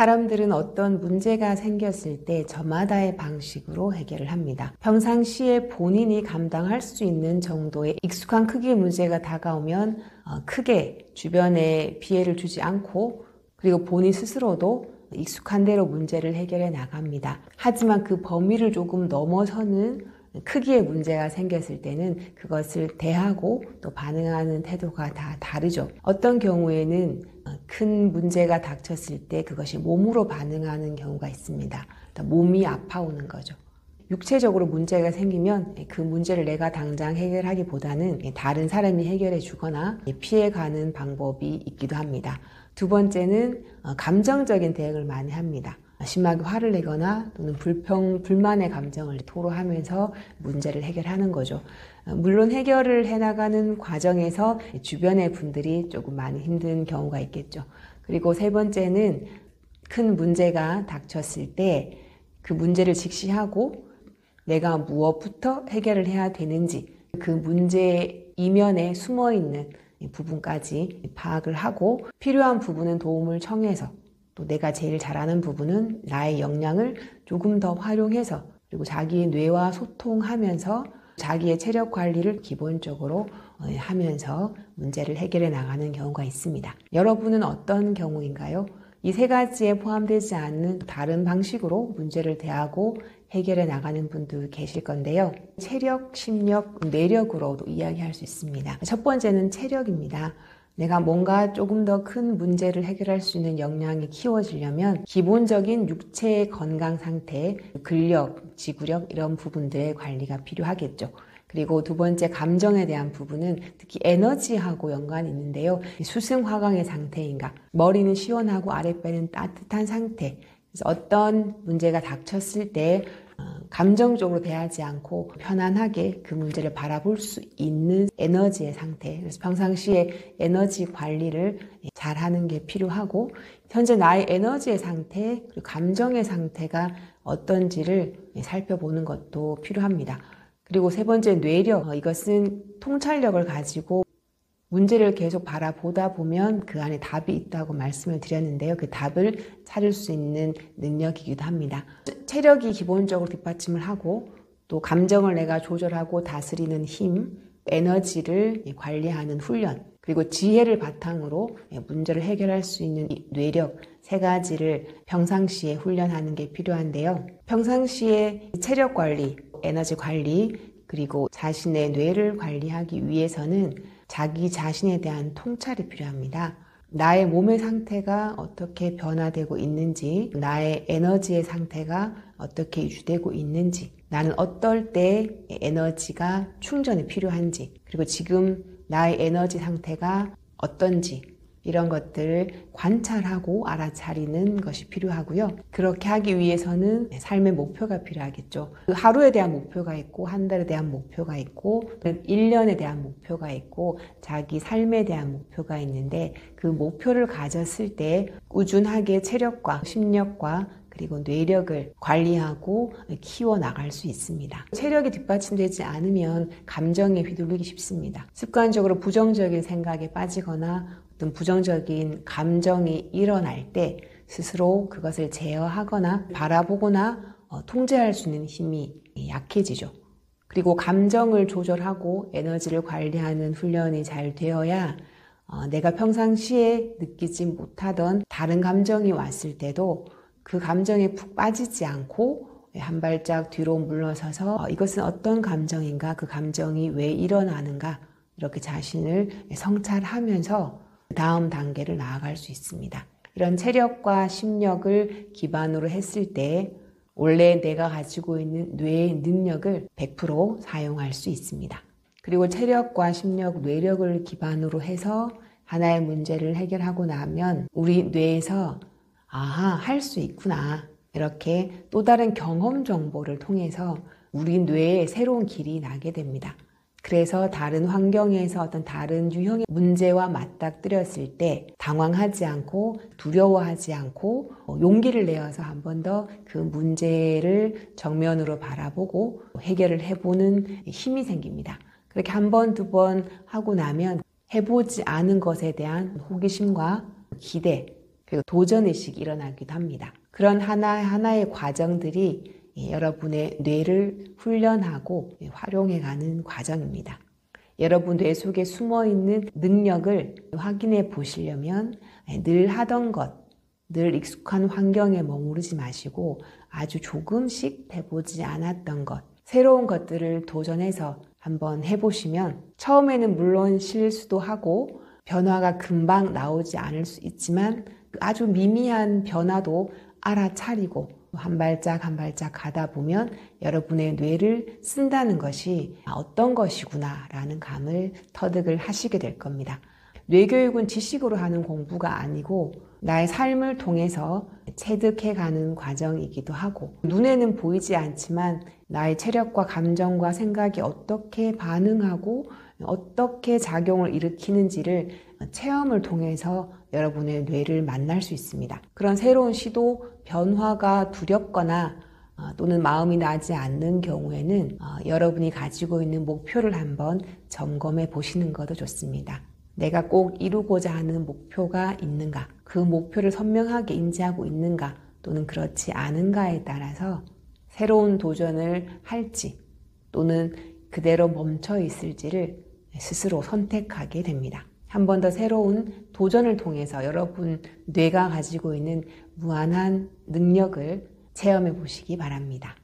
사람들은 어떤 문제가 생겼을 때 저마다의 방식으로 해결을 합니다. 평상시에 본인이 감당할 수 있는 정도의 익숙한 크기의 문제가 다가오면 크게 주변에 피해를 주지 않고, 그리고 본인 스스로도 익숙한 대로 문제를 해결해 나갑니다. 하지만 그 범위를 조금 넘어서는 크기의 문제가 생겼을 때는 그것을 대하고 또 반응하는 태도가 다 다르죠. 어떤 경우에는 큰 문제가 닥쳤을 때 그것이 몸으로 반응하는 경우가 있습니다. 몸이 아파오는 거죠. 육체적으로 문제가 생기면 그 문제를 내가 당장 해결하기보다는 다른 사람이 해결해 주거나 피해가는 방법이 있기도 합니다. 두 번째는 감정적인 대응을 많이 합니다. 심하게 화를 내거나 또는 불만의 감정을 토로하면서 문제를 해결하는 거죠. 물론 해결을 해나가는 과정에서 주변의 분들이 조금 많이 힘든 경우가 있겠죠. 그리고 세 번째는 큰 문제가 닥쳤을 때 그 문제를 직시하고 내가 무엇부터 해결을 해야 되는지, 그 문제 이면에 숨어있는 부분까지 파악을 하고 필요한 부분은 도움을 청해서, 또 내가 제일 잘하는 부분은 나의 역량을 조금 더 활용해서, 그리고 자기의 뇌와 소통하면서 자기의 체력 관리를 기본적으로 하면서 문제를 해결해 나가는 경우가 있습니다. 여러분은 어떤 경우인가요? 이 세 가지에 포함되지 않는 다른 방식으로 문제를 대하고 해결해 나가는 분도 계실 건데요. 체력, 심력, 뇌력으로도 이야기할 수 있습니다. 첫 번째는 체력입니다. 내가 뭔가 조금 더 큰 문제를 해결할 수 있는 역량이 키워지려면 기본적인 육체의 건강 상태, 근력, 지구력 이런 부분들의 관리가 필요하겠죠. 그리고 두 번째 감정에 대한 부분은 특히 에너지하고 연관이 있는데요. 수승화강의 상태인가, 머리는 시원하고 아랫배는 따뜻한 상태. 그래서 어떤 문제가 닥쳤을 때 감정적으로 대하지 않고 편안하게 그 문제를 바라볼 수 있는 에너지의 상태. 그래서 평상시에 에너지 관리를 잘 하는 게 필요하고, 현재 나의 에너지의 상태, 그리고 감정의 상태가 어떤지를 살펴보는 것도 필요합니다. 그리고 세 번째 뇌력. 이것은 통찰력을 가지고 문제를 계속 바라보다 보면 그 안에 답이 있다고 말씀을 드렸는데요. 그 답을 찾을 수 있는 능력이기도 합니다. 체력이 기본적으로 뒷받침을 하고, 또 감정을 내가 조절하고 다스리는 힘, 에너지를 관리하는 훈련, 그리고 지혜를 바탕으로 문제를 해결할 수 있는 뇌력, 세 가지를 평상시에 훈련하는 게 필요한데요. 평상시에 체력 관리, 에너지 관리, 그리고 자신의 뇌를 관리하기 위해서는 자기 자신에 대한 통찰이 필요합니다. 나의 몸의 상태가 어떻게 변화되고 있는지, 나의 에너지의 상태가 어떻게 유지되고 있는지, 나는 어떨 때 에너지가 충전이 필요한지, 그리고 지금 나의 에너지 상태가 어떤지, 이런 것들을 관찰하고 알아차리는 것이 필요하고요. 그렇게 하기 위해서는 삶의 목표가 필요하겠죠. 하루에 대한 목표가 있고, 한 달에 대한 목표가 있고, 1년에 대한 목표가 있고, 자기 삶에 대한 목표가 있는데, 그 목표를 가졌을 때 꾸준하게 체력과 심력과 그리고 뇌력을 관리하고 키워나갈 수 있습니다. 체력이 뒷받침되지 않으면 감정에 휘둘리기 쉽습니다. 습관적으로 부정적인 생각에 빠지거나 어떤 부정적인 감정이 일어날 때 스스로 그것을 제어하거나 바라보거나 통제할 수 있는 힘이 약해지죠. 그리고 감정을 조절하고 에너지를 관리하는 훈련이 잘 되어야 내가 평상시에 느끼지 못하던 다른 감정이 왔을 때도 그 감정에 푹 빠지지 않고 한 발짝 뒤로 물러서서 이것은 어떤 감정인가, 그 감정이 왜 일어나는가, 이렇게 자신을 성찰하면서 다음 단계를 나아갈 수 있습니다. 이런 체력과 심력을 기반으로 했을 때 원래 내가 가지고 있는 뇌의 능력을 100% 사용할 수 있습니다. 그리고 체력과 심력, 뇌력을 기반으로 해서 하나의 문제를 해결하고 나면 우리 뇌에서 아하, 할 수 있구나, 이렇게 또 다른 경험 정보를 통해서 우리 뇌에 새로운 길이 나게 됩니다. 그래서 다른 환경에서 어떤 다른 유형의 문제와 맞닥뜨렸을 때 당황하지 않고 두려워하지 않고 용기를 내어서 한 번 더 그 문제를 정면으로 바라보고 해결을 해보는 힘이 생깁니다. 그렇게 한 번, 두 번 하고 나면 해보지 않은 것에 대한 호기심과 기대, 그리고 도전의식이 일어나기도 합니다. 그런 하나하나의 과정들이 여러분의 뇌를 훈련하고 활용해가는 과정입니다. 여러분 뇌 속에 숨어있는 능력을 확인해 보시려면 늘 하던 것, 늘 익숙한 환경에 머무르지 마시고 아주 조금씩 해보지 않았던 것, 새로운 것들을 도전해서 한번 해보시면 처음에는 물론 실수도 하고 변화가 금방 나오지 않을 수 있지만 아주 미미한 변화도 알아차리고 한 발짝 한 발짝 가다 보면 여러분의 뇌를 쓴다는 것이 어떤 것이구나 라는 감을 터득을 하시게 될 겁니다. 뇌교육은 지식으로 하는 공부가 아니고 나의 삶을 통해서 체득해가는 과정이기도 하고 눈에는 보이지 않지만 나의 체력과 감정과 생각이 어떻게 반응하고 어떻게 작용을 일으키는지를 체험을 통해서 여러분의 뇌를 만날 수 있습니다. 그런 새로운 시도, 변화가 두렵거나 또는 마음이 나지 않는 경우에는 여러분이 가지고 있는 목표를 한번 점검해 보시는 것도 좋습니다. 내가 꼭 이루고자 하는 목표가 있는가? 그 목표를 선명하게 인지하고 있는가? 또는 그렇지 않은가에 따라서 새로운 도전을 할지 또는 그대로 멈춰 있을지를 스스로 선택하게 됩니다. 한 번 더 새로운 도전을 통해서 여러분 뇌가 가지고 있는 무한한 능력을 체험해 보시기 바랍니다.